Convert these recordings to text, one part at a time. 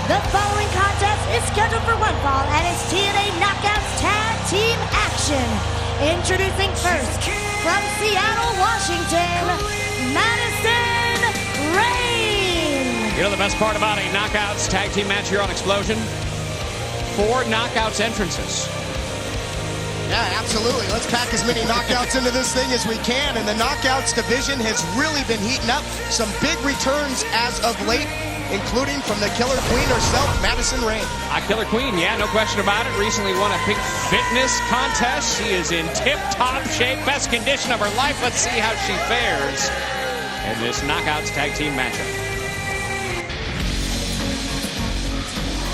The following contest is scheduled for one fall and is TNA Knockouts Tag Team Action. Introducing first, from Seattle, Washington, Madison Rayne. You know the best part about a Knockouts Tag Team match here on Xplosion? 4 Knockouts entrances. Yeah, absolutely. Let's pack as many knockouts into this thing as we can. And the knockouts division has really been heating up. Some big returns as of late, including from the Killer Queen herself, Madison Rayne. Killer Queen, yeah, no question about it. Recently won a big fitness contest. She is in tip-top shape, best condition of her life. Let's see how she fares in this Knockouts Tag Team matchup.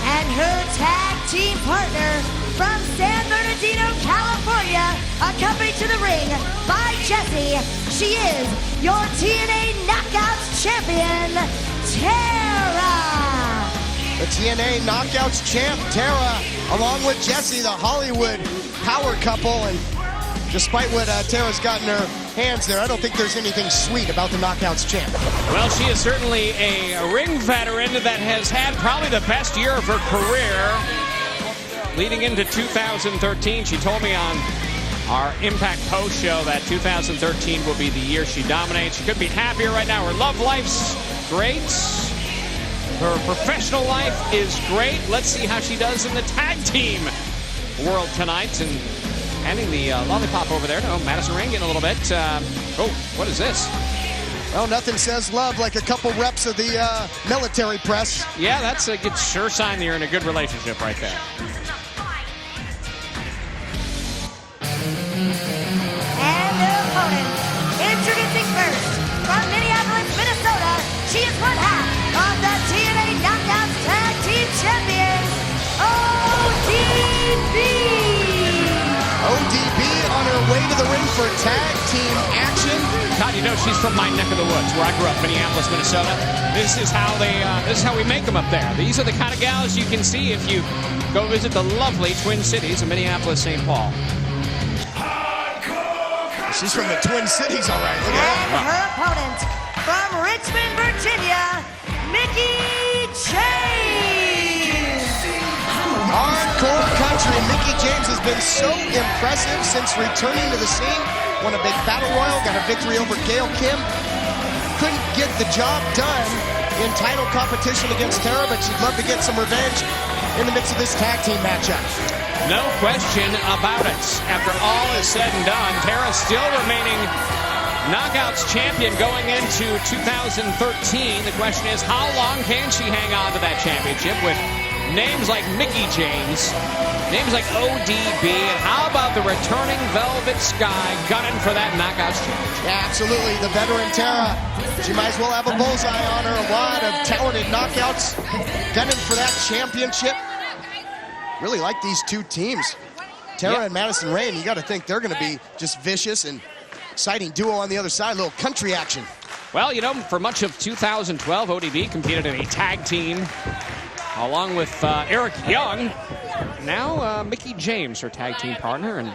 And her tag team partner from San Bernardino, California, accompanied to the ring by Jessie. She is your TNA Knockouts champion, Tara. The TNA Knockouts champ, Tara, along with Jessie, the Hollywood power couple. And despite what Tara's got in her hands there, I don't think there's anything sweet about the Knockouts champ. Well, she is certainly a ring veteran that has had probably the best year of her career. Leading into 2013, she told me on our Impact Post show that 2013 will be the year she dominates. She couldn't be happier right now. Her love life's great. Her professional life is great. Let's see how she does in the tag team world tonight. And handing the lollipop over there. Oh, Madison Rayne getting a little bit. Oh, what is this? Well, nothing says love like a couple reps of the military press. Yeah, that's a good sure sign that you're in a good relationship right there. And the opponent, introducing first, from Minneapolis, Minnesota, she is one half of the TNA Knockouts Tag Team Champions, ODB. ODB on her way to the ring for tag team action. Todd, you know she's from my neck of the woods, where I grew up, Minneapolis, Minnesota. This is how we make them up there. These are the kind of gals you can see if you go visit the lovely Twin Cities of Minneapolis, St. Paul. She's from the Twin Cities, all right. Look at And that. her opponent, from Richmond, Virginia, Mickie James. Hardcore country. Mickie James has been so impressive since returning to the scene. Won a big battle royal, got a victory over Gail Kim. Couldn't get the job done in title competition against Tara, but she'd love to get some revenge in the midst of this tag team matchup. No question about it. After all is said and done, Tara still remaining Knockouts champion going into 2013. The question is, how long can she hang on to that championship with names like Mickie James, names like ODB, and how about the returning Velvet Sky gunning for that Knockouts championship? Yeah, absolutely. The veteran Tara, she might as well have a bullseye on her. A lot of talented knockouts gunning for that championship. Really like these two teams. Tara and Madison Rayne, you got to think they're going to be just vicious and exciting duo on the other side. A little country action. Well, you know, for much of 2012, ODB competed in a tag team along with Eric Young. Now Mickie James, her tag team partner, and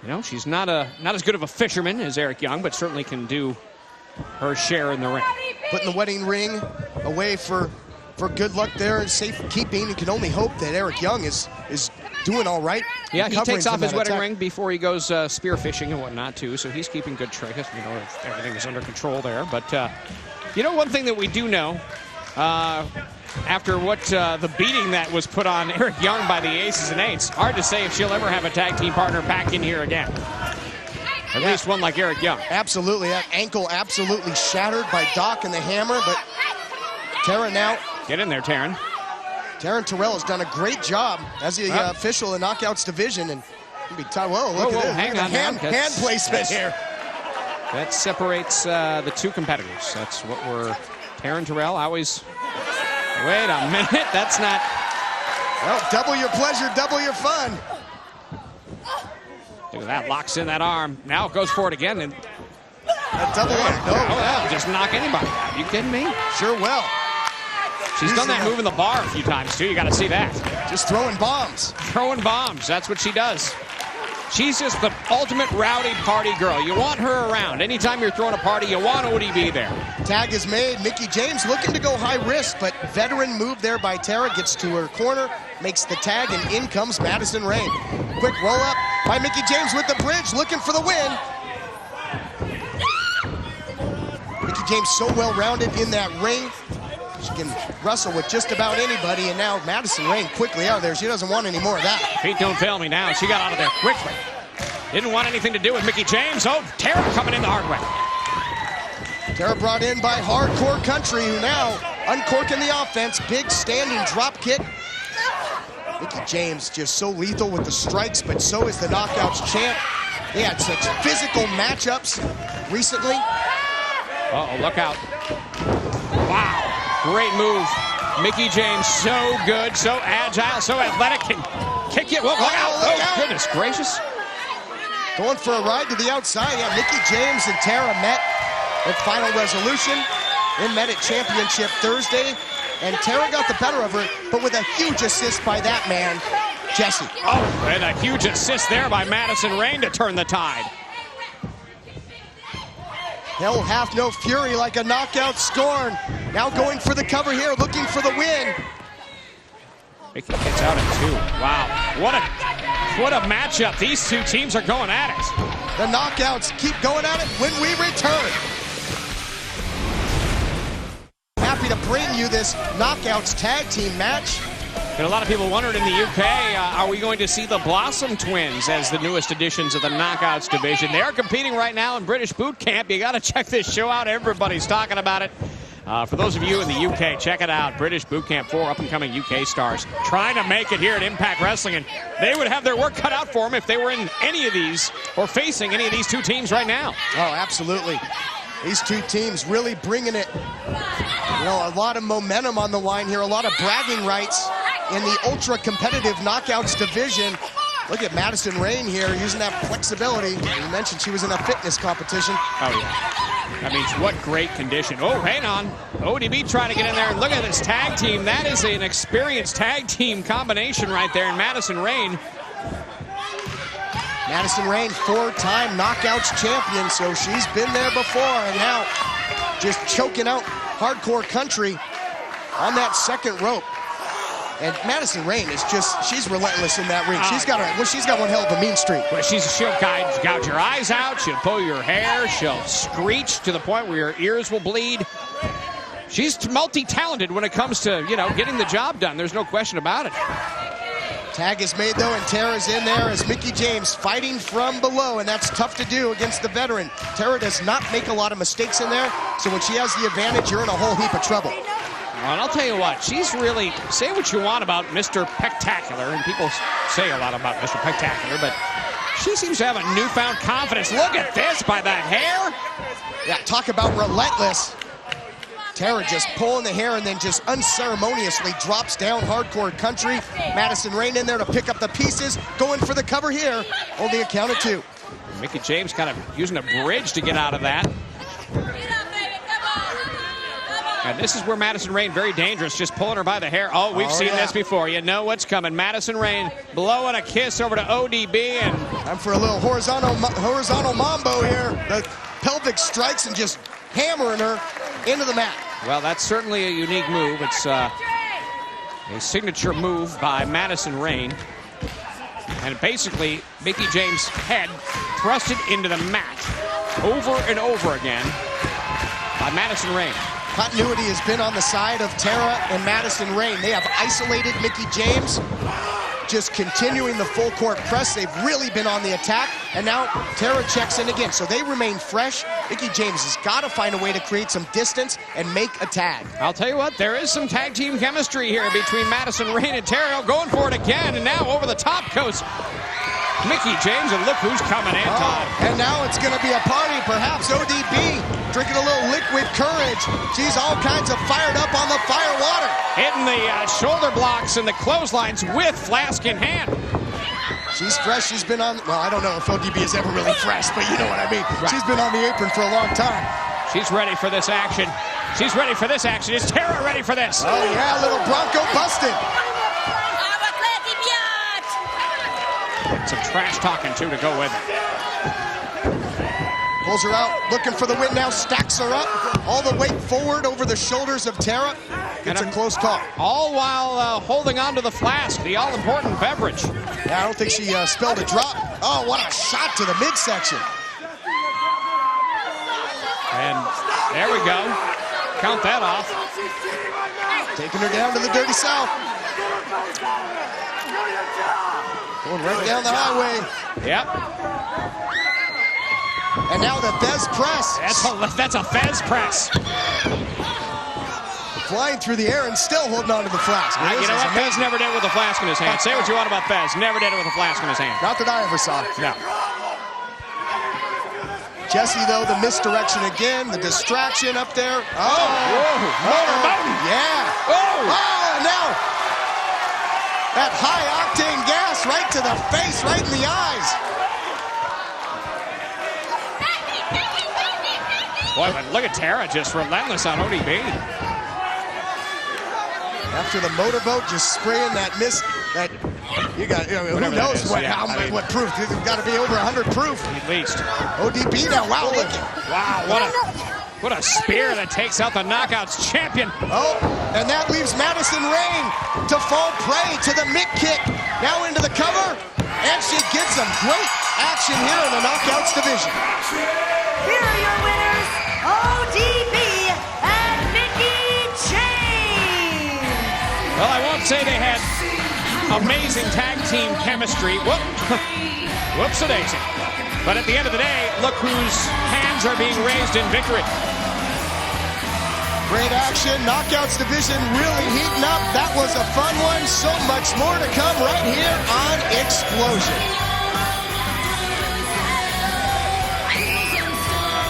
you know she's not as good of a fisherman as Eric Young, but certainly can do her share in the ring. Putting the wedding ring away for good luck there and safekeeping. You can only hope that Eric Young is doing all right. Yeah, he takes off his wedding ring before he goes spear fishing and whatnot too, so he's keeping good track. You know, everything is under control there. But you know, one thing that we do know, after what the beating that was put on Eric Young by the Aces and Eights, hard to say if she'll ever have a tag team partner back in here again. At least one like Eric Young. Absolutely, that ankle absolutely shattered by Doc and the Hammer, but Tara now. Get in there, Taryn. Taryn Terrell has done a great job as the official in Knockouts division, and be whoa, look at this. Hang on, hand placement here. That separates the two competitors. That's what we're. Taryn Terrell always. Wait a minute, that's not. Well, double your pleasure, double your fun. Look at that, locks in that arm. Now it goes for it again, and that double arm. No, that'll just knock anybody out. Are you kidding me? Sure will. She's done that move in the bar a few times too. You got to see that. Just throwing bombs. Throwing bombs. That's what she does. She's just the ultimate rowdy party girl. You want her around. Anytime you're throwing a party, you want ODB there. Tag is made. Mickie James looking to go high risk, but veteran move there by Tara. Gets to her corner, makes the tag, and in comes Madison Rayne. Quick roll up by Mickie James with the bridge, looking for the win. Mickie James so well-rounded in that ring. She can wrestle with just about anybody, and now Madison Rayne quickly out of there. She doesn't want any more of that. Feet don't fail me now. She got out of there quickly. Didn't want anything to do with Mickie James. Oh, Tara coming in the hard way. Tara brought in by Hardcore Country, who now uncorking the offense. Big standing drop kick. Mickie James just so lethal with the strikes, but so is the Knockouts champ. They had such physical matchups recently. Uh-oh, look out. Wow. Great move. Mickie James, so good, so agile, so athletic, can kick it. Well, look out. Oh, goodness gracious. Going for a ride to the outside. Yeah, Mickie James and Tara met at Final Resolution. They met at Championship Thursday, and Tara got the better of her, but with a huge assist by that man, Jesse. Oh, and a huge assist there by Madison Rayne to turn the tide. Hell hath no fury like a knockout scorn. Now going for the cover here, looking for the win. Mickie gets out at 2. Wow, what a matchup. These two teams are going at it. The Knockouts keep going at it when we return. Happy to bring you this Knockouts tag team match. And a lot of people wondered in the UK, are we going to see the Blossom Twins as the newest additions of the Knockouts division? They're competing right now in British Boot Camp. You got to check this show out. Everybody's talking about it. For those of you in the UK, check it out. British Boot Camp, 4 up-and-coming UK stars trying to make it here at Impact Wrestling. And they would have their work cut out for them if they were in any of these or facing any of these two teams right now. Oh, absolutely. These two teams really bringing it. You know, a lot of momentum on the line here, a lot of bragging rights in the ultra-competitive Knockouts division. Look at Madison Rayne here using that flexibility. You mentioned she was in a fitness competition. Oh, yeah. I mean, what great condition. Oh, hang on. ODB trying to get in there. And look at this tag team. That is an experienced tag team combination right there in Madison Rayne. Madison Rayne, 4-time Knockouts champion, so she's been there before, and now just choking out Hardcore Country on that second rope. And Madison Rayne is just, she's relentless in that ring. She's got one hell of a mean streak. Well, she'll gouge your eyes out, she'll pull your hair, she'll screech to the point where your ears will bleed. She's multi-talented when it comes to, you know, getting the job done. There's no question about it. Tag is made though, and Tara's in there as Mickie James fighting from below, and that's tough to do against the veteran. Tara does not make a lot of mistakes in there, so when she has the advantage, you're in a whole heap of trouble. Well, and I'll tell you what, she's really, say what you want about Mr. Pectacular, and people say a lot about Mr. Pectacular, but she seems to have a newfound confidence. Look at this by the hair. Yeah, talk about relentless. Tara just pulling the hair and then just unceremoniously drops down Hardcore Country. Madison Rayne in there to pick up the pieces, going for the cover here. Only a count of 2. Mickie James kind of using a bridge to get out of that. And this is where Madison Rayne, very dangerous, just pulling her by the hair. Oh, we've seen this before. You know what's coming. Madison Rayne blowing a kiss over to ODB. And time for a little horizontal mambo here. The pelvic strikes and just hammering her into the mat. Well, that's certainly a unique move. It's a signature move by Madison Rayne. And basically, Mickie James' head thrusted into the mat over and over again by Madison Rayne. Continuity has been on the side of Tara and Madison Rayne. They have isolated Mickie James, just continuing the full court press. They've really been on the attack, and now Tara checks in again, so they remain fresh. Mickie James has got to find a way to create some distance and make a tag. I'll tell you what, there is some tag team chemistry here between Madison Rayne and Tara, going for it again, and now over the top goes Mickie James, and look who's coming in, Todd. And now it's going to be a party, perhaps ODB drinking a little liquid courage. She's all kinds of fired up on the fire water. Hitting the shoulder blocks and the clotheslines with flask in hand. She's fresh. She's been on, well, I don't know if ODB is ever really fresh, but you know what I mean. Right. She's been on the apron for a long time. She's ready for this action. She's ready for this action. Is Tara ready for this? Oh, yeah, a little Bronco busted. Some trash talking too to go with it. Pulls her out, looking for the win now, stacks her up. All the weight forward over the shoulders of Tara. It's a close call. All while holding on to the flask, the all-important beverage. Yeah, I don't think she spilled a drop. Oh, what a shot to the midsection. And there we go. Count that off. Taking her down to the dirty south. Going right down the highway. Yep. And now the Fez press. That's a Fez press. Flying through the air and still holding on to the flask. You know what? Fez never did it with a flask in his hand. Say what you want about Fez. Never did it with a flask in his hand. Not that I ever saw. No. Jessie, though, the misdirection again, the distraction up there. Mountain. Yeah. Oh, and now that high-octane gas right to the face, right in the eyes. boy, but look at Tara, just relentless on ODB. After the motorboat, just spraying that mist, that you got, who knows what proof? It's got to be over 100 proof. At least. ODB now, wow, look. Wow, what a spear that takes out the Knockouts champion. Oh, and that leaves Madison Rayne to fall prey to the mitt kick. Now into the cover, and she gets some great action here in the Knockouts division. Here are your winners, ODB and Mickie James. Well, I won't say they had amazing tag team chemistry. Whoops-a-daisy. But at the end of the day, look whose hands are being raised in victory. Great action. Knockouts division really heating up. That was a fun one. So much more to come right here on Xplosion.